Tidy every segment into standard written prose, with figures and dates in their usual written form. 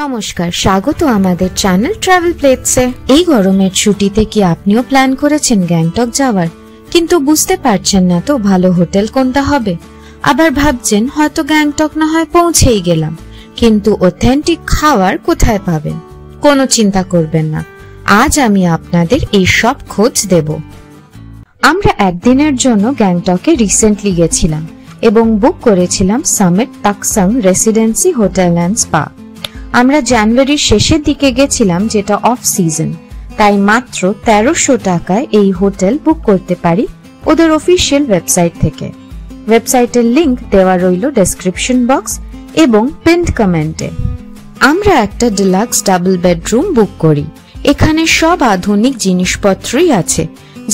নমস্কার, স্বাগত আমাদের চ্যানেল ট্রাভেল প্লেটসে। এই গরমের ছুটিতে কি আপনিও প্ল্যান করেছেন গ্যাংটক যাওয়ার, কিন্তু বুঝতে পারছেন না তো ভালো হোটেল কোনটা হবে? আবার ভাবছেন হয়তো গ্যাংটক না হয় পৌঁছেই গেলাম, কিন্তু অথেন্টিক খাবার কোথায় পাবেন? কোনো চিন্তা করবেন না, আজ আমি আপনাদের এই সব খোঁজ দেব। আমরা একদিনের জন্য গ্যাংটকে রিসেন্টলি গেছিলাম এবং বুক করেছিলাম summit Taksang residency hotel and spa. আমরা জানুয়ারির শেষের দিকে গেছিলাম, যেটা অফ সিজন, তাই মাত্র 1300 টাকায় এই হোটেল বুক করতে পারি ওদের অফিসিয়াল ওয়েবসাইট থেকে। ওয়েবসাইটের লিংক দেওয়া রইল ডেসক্রিপশন বক্স এবং পিন্ড কমেন্টে। আমরা একটা ডিলাক্স ডাবল বেডরুম বুক করি। এখানে সব আধুনিক জিনিসপত্রই আছে,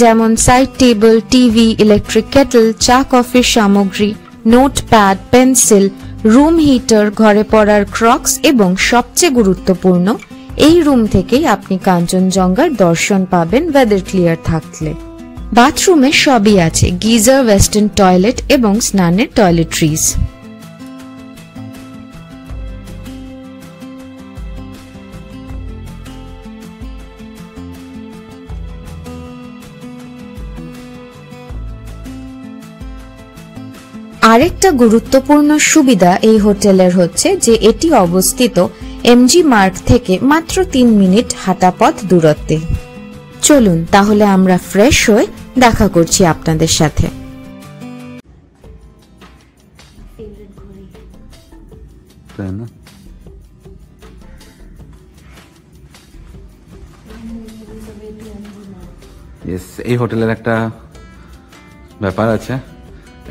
যেমন side table, TV, electric Kettle, চা কফির সামগ্রী, নোটপ্যাড, পেন্সিল, রুম হিটার, ঘরে পড়ার ক্রক্স এবং সবচেয়ে গুরুত্বপূর্ণ, এই রুম থেকেই আপনি কাঞ্চনজঙ্ঘার দর্শন পাবেন ওয়েদার ক্লিয়ার থাকলে। বাথরুমে সবই আছে, গিজার, ওয়েস্টার্ন টয়লেট এবং স্নানের টয়লেট্রিজ। আরেকটা গুরুত্বপূর্ণ সুবিধা এই হোটেলের হচ্ছে যে এটি অবস্থিত এমজি মার্ট থেকে মাত্র 3 মিনিট হাঁটা পথ দূরত্বে। চলুন তাহলে আমরা ফ্রেশ হয়ে দেখা করছি আপনাদের সাথে। এই হোটেলের একটা ব্যাপার আছে,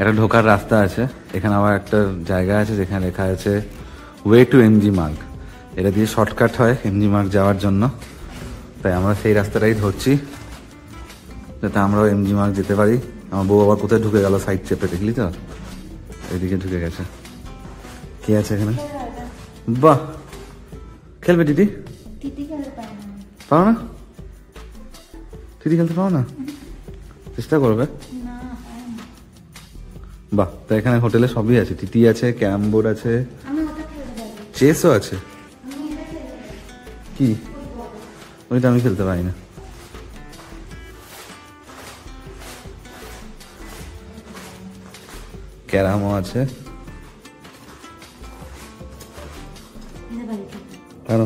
একটা ঢোকার রাস্তা আছে, এখানে আবার একটা জায়গা আছে যেখানে লেখা আছে ওয়ে টু এমজি মার্গ। এটা দিয়ে শর্টকাট হয় এমজি মার্গ যাওয়ার জন্য, তাই আমরা সেই রাস্তাটাই ধরছি যাতে আমরাও এমজি মার্গ যেতে পারি। আমার বউ আবার কোথায় ঢুকে গেল সাইড চেপে, দেখলি তো? এইদিকে ঢুকে গেছে। কি আছে এখানে? বাহ, খেলবে টিটি? পাও না? টিটি খেলতে পাও না? চেষ্টা করবে। বাহ, তো এখানে হোটেলে সবই আছে, টিটি আছে, ক্যারাম বোর্ড আছে, চেসও আছে। কি? ওইটা আমি খেলতে পারি না। ক্যারামও আছে। কেন?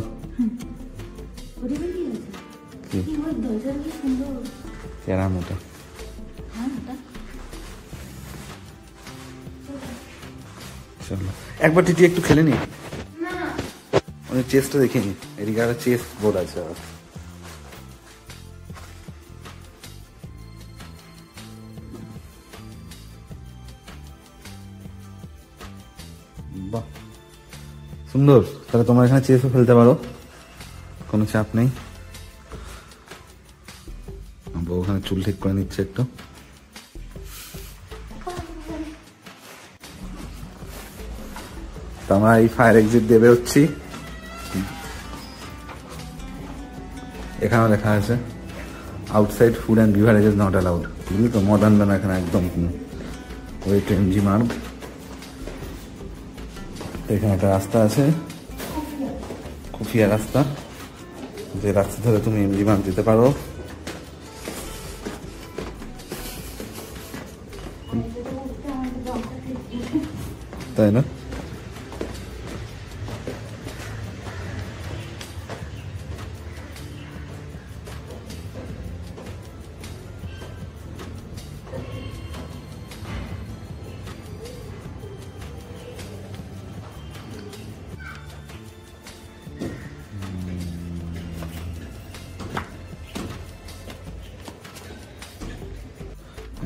ক্যারাম ওটা একবার টিটি একটু খেলে নি, চেসটা দেখে নি। এদিকে একটা চেস বোর্ড আছে। বাহ, সুন্দর। তাহলে তোমরা এখানে চেসও খেলতে পারো, কোনো চাপ নেই। বউ ওখানে চুল ঠিক করে নিচ্ছে একটু। আমরা এই ফায়ার এক্সিট দিয়ে বেরোচ্ছি। এখানেও লেখা আছে outside food and beverages not allowed. বুঝলি তো, মডার্ন না এখানে একদম। ওই টু এমজি মার্গ। এখানে একটা রাস্তা আছে, খুফিয়া রাস্তা, যে রাস্তা ধরে তুমি এমজি মার্গ যেতে পারো। তাই না?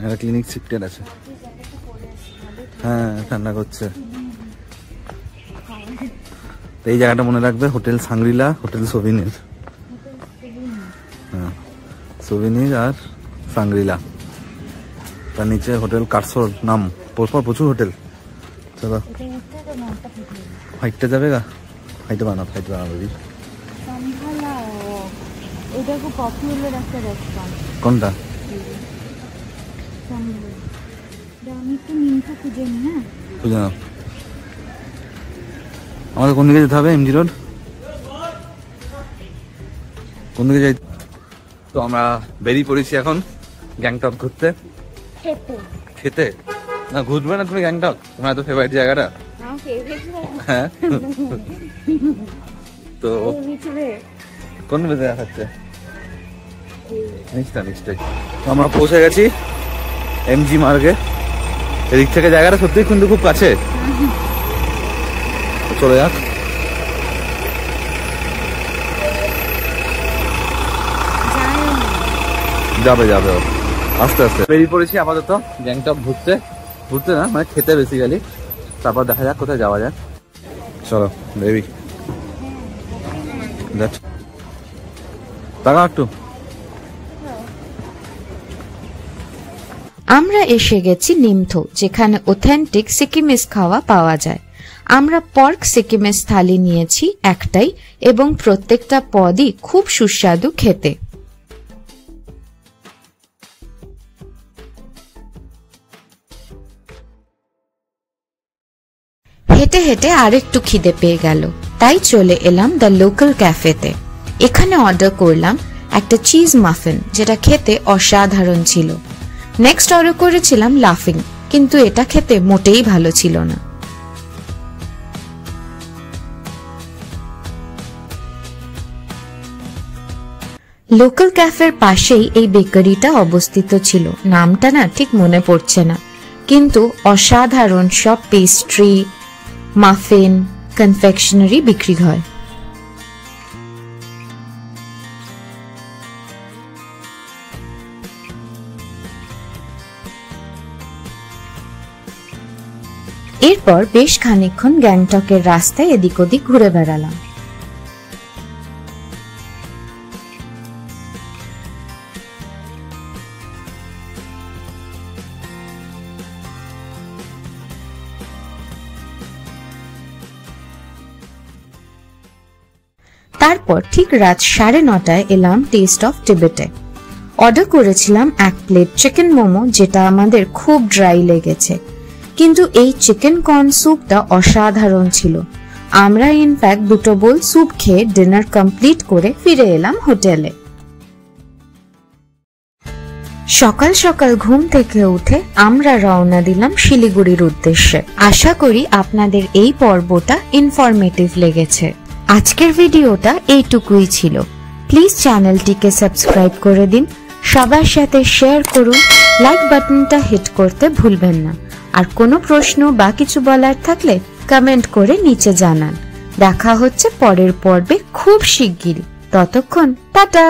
একটা ক্লিনিক সিক্রেট আছে। হ্যাঁ, ঠান্ডা করছে। এই জায়গাটা মনে রাখবে, হোটেল সাংগ্রিলা, হোটেল সোভিনির। হ্যাঁ, সোভিনির আর সাংগ্রিলা, তার নিচে হোটেল কাটসোর নাম। পরপর প্রচুর হোটেল। চলো হাইটটা যাবে গা, হাইটে বানাবো দিদি। কোনটা? খুঁজে নাও। আমাদের কোন দিকে যেতে হবে? MG road. কোন দিকে যাই? তো আমরা বেরিয়ে পড়েছি এখন গ্যাংটক ঘুরতে। খেতে না ঘুরবে না তুমি গ্যাংটক? তোমার এত ফেভারিট জায়গাটা। হ্যাঁ তো কোন দিকে দেখাচ্ছে? নিশ্চয় আমরা পৌঁছে গেছি এমজি মার্গে। এদিক থেকে জায়গাটা সত্যি কিন্তু খুব কাছে। চলে যাক। যাবে আস্তে আস্তে বেরিয়ে পড়েছি আপাতত গ্যাংটক ঘুরতে না মানে খেতে বেসিক্যালি। তারপর দেখা যাক কোথায় যাওয়া যায়। চলো বেবি তাকাও একটু। আমরা এসে গেছি নিমথো, যেখানে অথেন্টিক সিকিমিস খাওয়া পাওয়া যায়। আমরা পর্ক সিকিমিস থালি নিয়েছি একটাই, এবং প্রত্যেকটা পদই খুব সুস্বাদু খেতে। হেঁটে হেঁটে আরেকটু খিদে পেয়ে গেল, তাই চলে এলাম দ্য লোকাল ক্যাফেতে। এখানে অর্ডার করলাম একটা চিজ মাফিন, যেটা খেতে অসাধারণ ছিল। নেক্সট অর্ডার করেছিলাম লাফিং, কিন্তু এটা খেতে মোটেই ভালো ছিল না। লোকাল ক্যাফের পাশেই এই বেকারিটা অবস্থিত ছিল। নামটা না ঠিক মনে পড়ছে না, কিন্তু অসাধারণ সব পেস্ট্রি, মাফিন, কনফেকশনারি বিক্রি হয়। এরপর বেশ খানিকক্ষণ গ্যাংটকের রাস্তায় এদিক ওদিক ঘুরে বেড়ালাম। তারপর ঠিক রাত 9:30 এলাম টেস্ট অফ টিবেটে। অর্ডার করেছিলাম 1 প্লেট চিকেন মোমো, যেটা আমাদের খুব ড্রাই লেগেছে, কিন্তু এই চিকেন কর্ন স্যুপটা অসাধারণ ছিল। আমরা ইনফ্যাক্ট 2 বোল স্যুপ খেয়ে ডিনার কমপ্লিট করে ফিরে এলাম হোটেলে। সকাল সকাল ঘুম থেকে উঠে আমরা রওনা দিলাম শিলিগুড়ির উদ্দেশ্যে। আশা করি আপনাদের এই পর্বটা ইনফরমেটিভ লেগেছে। আজকের ভিডিওটা এইটুকুই ছিল। প্লিজ চ্যানেলটিকে সাবস্ক্রাইব করে দিন, সবার সাথে শেয়ার করুন, লাইক বাটনটা হিট করতে ভুলবেন না। আর কোনো প্রশ্ন বা কিছু বলার থাকলে কমেন্ট করে নিচে জানান। দেখা হচ্ছে পরের পর্বে খুব শিগগিরই। ততক্ষণ টাটা।